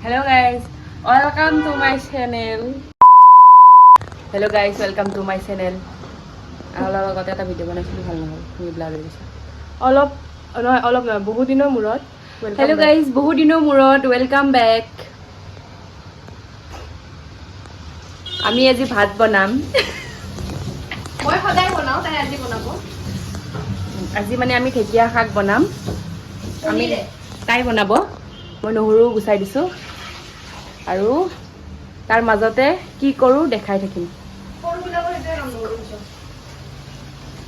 Hello guys, welcome to my channel. Hello guys, welcome to my channel. অলপ আগতে এটা video' বনাইছিলোঁ ভাল নহ'ল, তুমি ব্লাৰ হৈ গৈছা। অলপ নহয় বহুত দিনৰ মূৰত। হেল্ল' গাইজ, বহুত দিনৰ মূৰত ৱেলকাম বেক। আমি আজি ভাত বনাম। মই সদায় বনাওঁ, তাই আজি বনাব। আজি মানে আমি ঢেকীয়া শাক বনাম। আমি তাই বনাব। মই নহৰু গুচাই দিছোঁ আৰু তাৰ মাজতে কি কৰোঁ দেখাই থাকিম।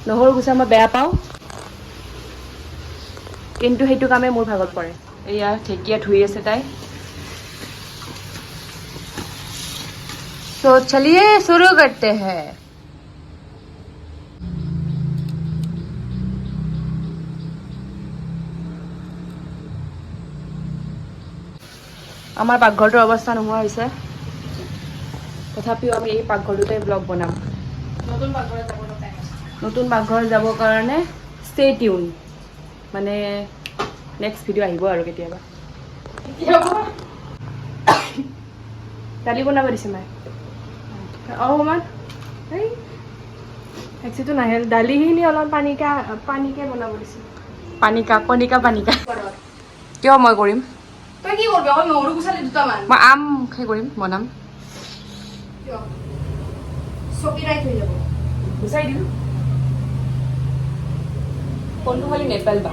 নহৰু গুচা মই বেয়া পাওঁ, কিন্তু সেইটো কামে মোৰ ভাগত পৰে। এয়া ঢেকীয়া ধুই আছে তাই। তো চলিয়ে শুरू কৰতে हैं। আমাৰ পাকঘৰটোৰ অৱস্থা নোহোৱা হৈছে, তথাপিও আমি এই পাকঘৰটোতে ব্লগ বনাম। নতুন পাকঘৰ যাবৰ কাৰণে ষ্টে টিউন, মানে নেক্সট ভিডিঅ' আহিব আৰু কেতিয়াবা। দালি বনাব দিছে মায়ে। অকণমান এই ভেকচিটো নাহে, দালিখিনি অলপ পানীকে বনাব দিছে। পানিকা কিয় মই কৰিম? তই কি কৰবি? অকল নহৰু গুচালি দুটামান। মই আম কৰিম, বনাম। চপিৰাইত হৈ যাব। গুচাই দিম। ফোনটো খালি নেপেলবা।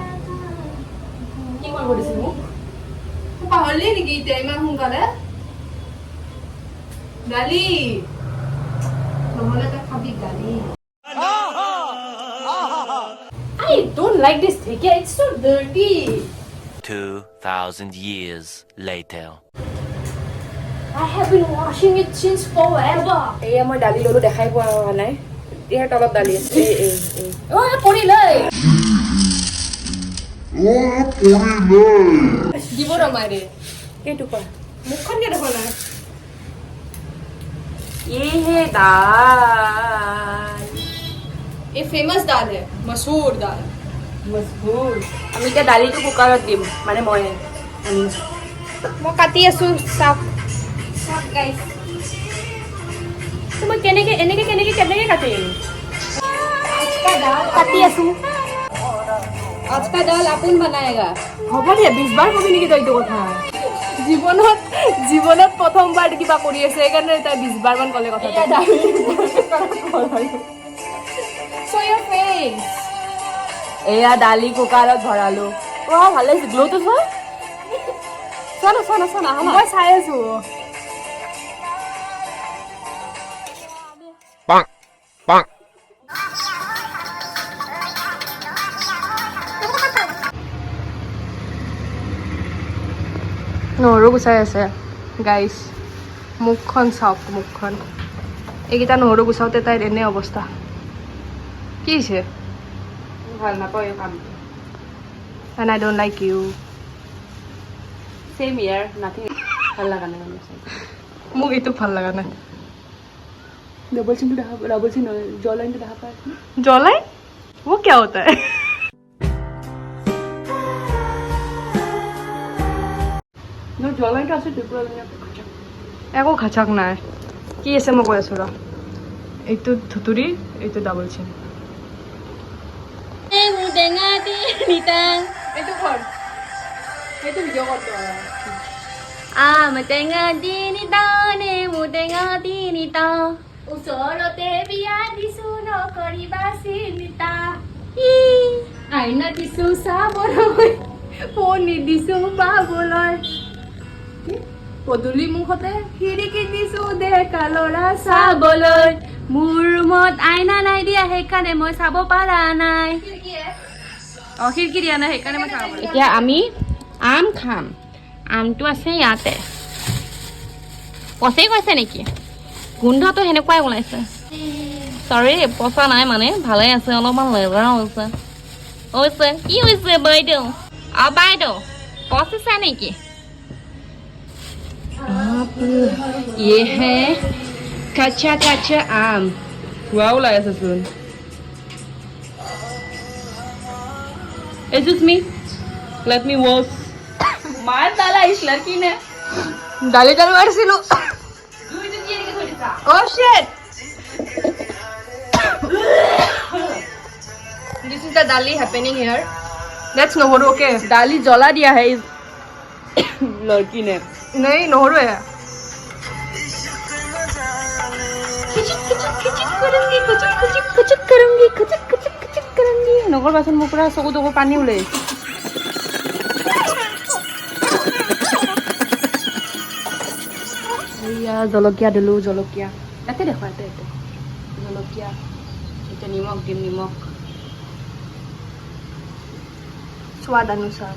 কি কৰিব দিছিল মোক? পাহৰিলি নেকি এতিয়া ইমান সোনকালে? গালি নহ'লে তই খাবি গালি। I don't like this ঢেকীয়া, it's so dirty. 2,000 years later. I have been washing it since forever. এয়া মই দালি ললো, দেখাই পোৱা হোৱা নাই। ইয়াৰ তলত দালি আছে। পৰিলে দিব ৰমাই দে। এইটো কোৱা। মুখখন কিয় দেখা নাই? ये दाल ये फेमस दाल है, मसूर दाल। मजबूर। আমি এতিয়া দালিটো কুকাৰত দিম, মানে মই কাটি আছো চাওক গাইস। মই কেনেকে কাটিম? কাটি আছো। आज का दाल अपन बनाएगा। হ'ব দিয়া, 20 বাৰ কবি নেকি তই এইটো কথা? জীৱনত প্ৰথমবাৰ কিবা কৰি আছে, সেইকাৰণে তাই 20 বাৰ মান ক'লে কথাটো। So your face. এয়া দালি কুকাৰত ভৰালো। ভালে হৈছে, গ্ল'টো চোৱা না মই চাই আছো। Bonk, bonk. নহৰু গুচাই আছে গাইছ। মুখখন চাওক, মুখখন। এইকেইটা নহৰু গুচাওঁতে তাইৰ এনে অৱস্থা। কি হৈছে? ভাল নাপাওঁ এই কামটো। And I don't like you. Same here, nothing. ভাল লগা নাই মোক এইটো ভাল লগা নাই। डबल चिन जॉ लाइन तो দেখা পায়। Jaw line? वो क्या होता है? No, जॉ लाइन तो আছে ত্ৰিপুৰা একো খাচাক নাই। কি আছে মই কৈ আছো ৰ। এইটো ধুতুৰি, এইটো ডাবল চিন। এইটো কৰ, এইটো ভিডিঅ' কৰ তই। টেঙা তিনিটা নেমু টেঙা তিনিটা, ওচৰতে বিয়া দিছো নকৰিবা চিন্তা। আইনা দিছো চাবলৈ, পনি দিছো পাবলৈ, পদূলি মুখতে খিৰিকী দিছো ডেকা ল'ৰা চাবলৈ। মোৰ ৰুমত আইনা নাই দিয়া, সেইকাৰণে মই চাব পাৰা নাই। খিৰিকী দিয়া নাই, সেইকাৰণে মই চাব পাৰা। এতিয়া আমি আম খাম। আমটো আছে ইয়াতে। পচেই গৈছে নেকি? গোন্ধটো সেনেকুৱাই ওলাইছে। চৰি, পচা নাই, মানে ভালে আছে, অলপমান লেজা হৈছে। কি হৈছে বাইদেউ? বাইদেউ পচিছে নেকি? ये है कच्चा आम। हुआ ওলাই আছে চোন। Excuse me, let me wash. मार डाला इस लड़की ने। দালি চালু মাৰিছিলো Oh shit! This is the dali happening here. That's nohoru, okay? दाली जला दिया है इस लड़की ने. नहीं nohoru है. নকৰবাচোন মোৰ পৰা চকু তকু পানী ওলাই. এয়া জলকীয়া দিলোঁ, জলকীয়া ইয়াতে দেখো, ইয়াতে জলকীয়া, এতিয়া নিমখ দিম, নিমখ स्वाद अनुसार.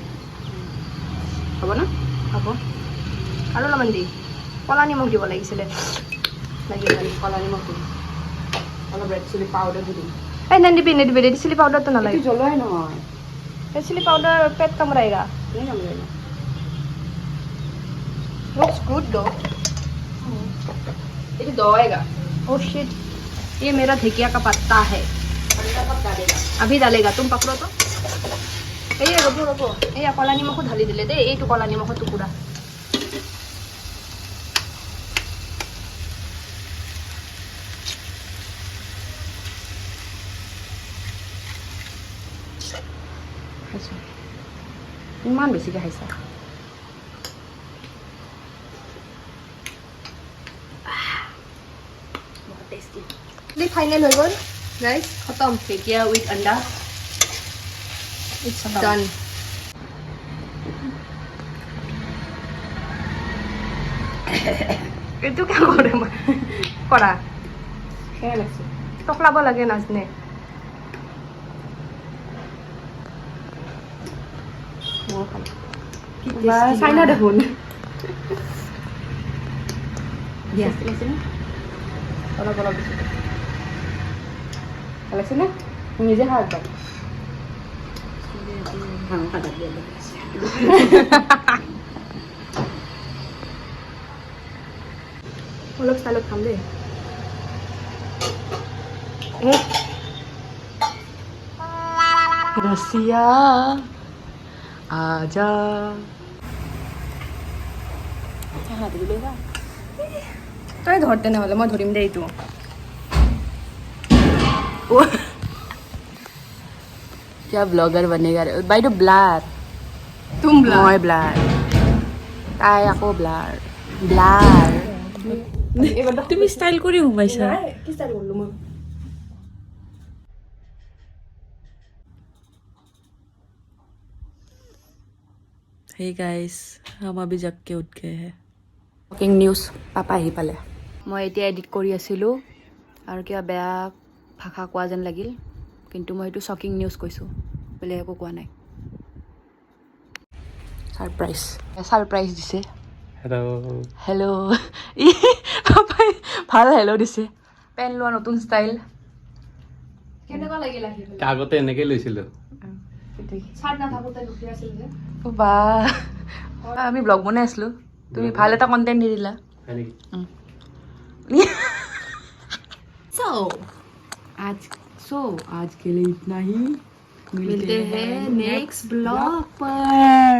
হ'ব না? হ'ব. আৰু অলপমান দি. কলা নিমখ দিব লাগিছিলে. লাগি কলা নিমখ দিম, অলপ ৰেড চিলি পাউডাৰ দি দিম. এই নিদিবি নিদিবি ৰেড চিলি পাউডাৰটো নালাগে. এইটো জ্বলোৱাই নহয়. ৰেড চিলি পাউডাৰ পেট কামৰাইগা. नहीं समझेगा. Looks good though. ये दवाएगा. Oh shit. ये मेरा ढेकिया का पत्ता है. अभी डालेगा. तुम पकड़ो तो. এই ৰ'ব ৰ'ব. এইয়া কলা নিমখো ঢালি দিলে দেই. এইটো কলা নিমখৰ টুকুৰা. ইমান বেছিকৈ খাইছা. ফাইনেল হৈ গ'ল গাইজ. খতম. ढेकिया विथ अंडा. It's done. এইটো কাম কৰে মই কৰা কেনে লাগছে? টকলাব লাগে নাজনে. মই খাম. চাইনা দেখোন. দিয়া লাগছে না? অলপ অলপ দিছোঁ. ভাল লাগছে না? নিজে খাওঁ একদম. অলপ ষ্টাইলত খাম দেই. रसिया आजा. তই ধৰ তেনেহ'লে মই ধৰিম দেই এইটো. क्या ब्लॉगर बनेगा रे भाई तो ब्लार तुम মই ব্লাৰ তাই আকৌ ব্লাৰ ব্লাৰ তুমি ষ্টাইল কৰি সোমাইছা কি ষ্টাইল কৰিলোঁ মই? हे गाइस हम अभी जग के उठ गए हैं शॉकिंग न्यूज़ पापा আহি পালে মই এতিয়া এডিট কৰি আছিলোঁ আৰু কিবা বেয়া ভাষা কোৱা যেন লাগিল কিন্তু মই এইটো শকিং নিউজ কৈছোঁ বোলে একো কোৱা নাই সাৰপ্ৰাইজ দিছে হেল্ল' পাপাই ভাল হেল্ল' দিছে পেন লোৱা নতুন ষ্টাইল কেনেকুৱা লাগিল আহি পেলাই? আগতে এনেকৈ লৈছিলোঁ চাৰ্ট নাথাকোঁতে দুখী আছিল যে. বা আমি ব্লগ বনাই আছিলোঁ তুমি ভাল এটা কণ্টেণ্ট দি দিলা হয় নেকি आज के लिए इतना ही मिलते हैं नेक्स्ट ब्लॉग पर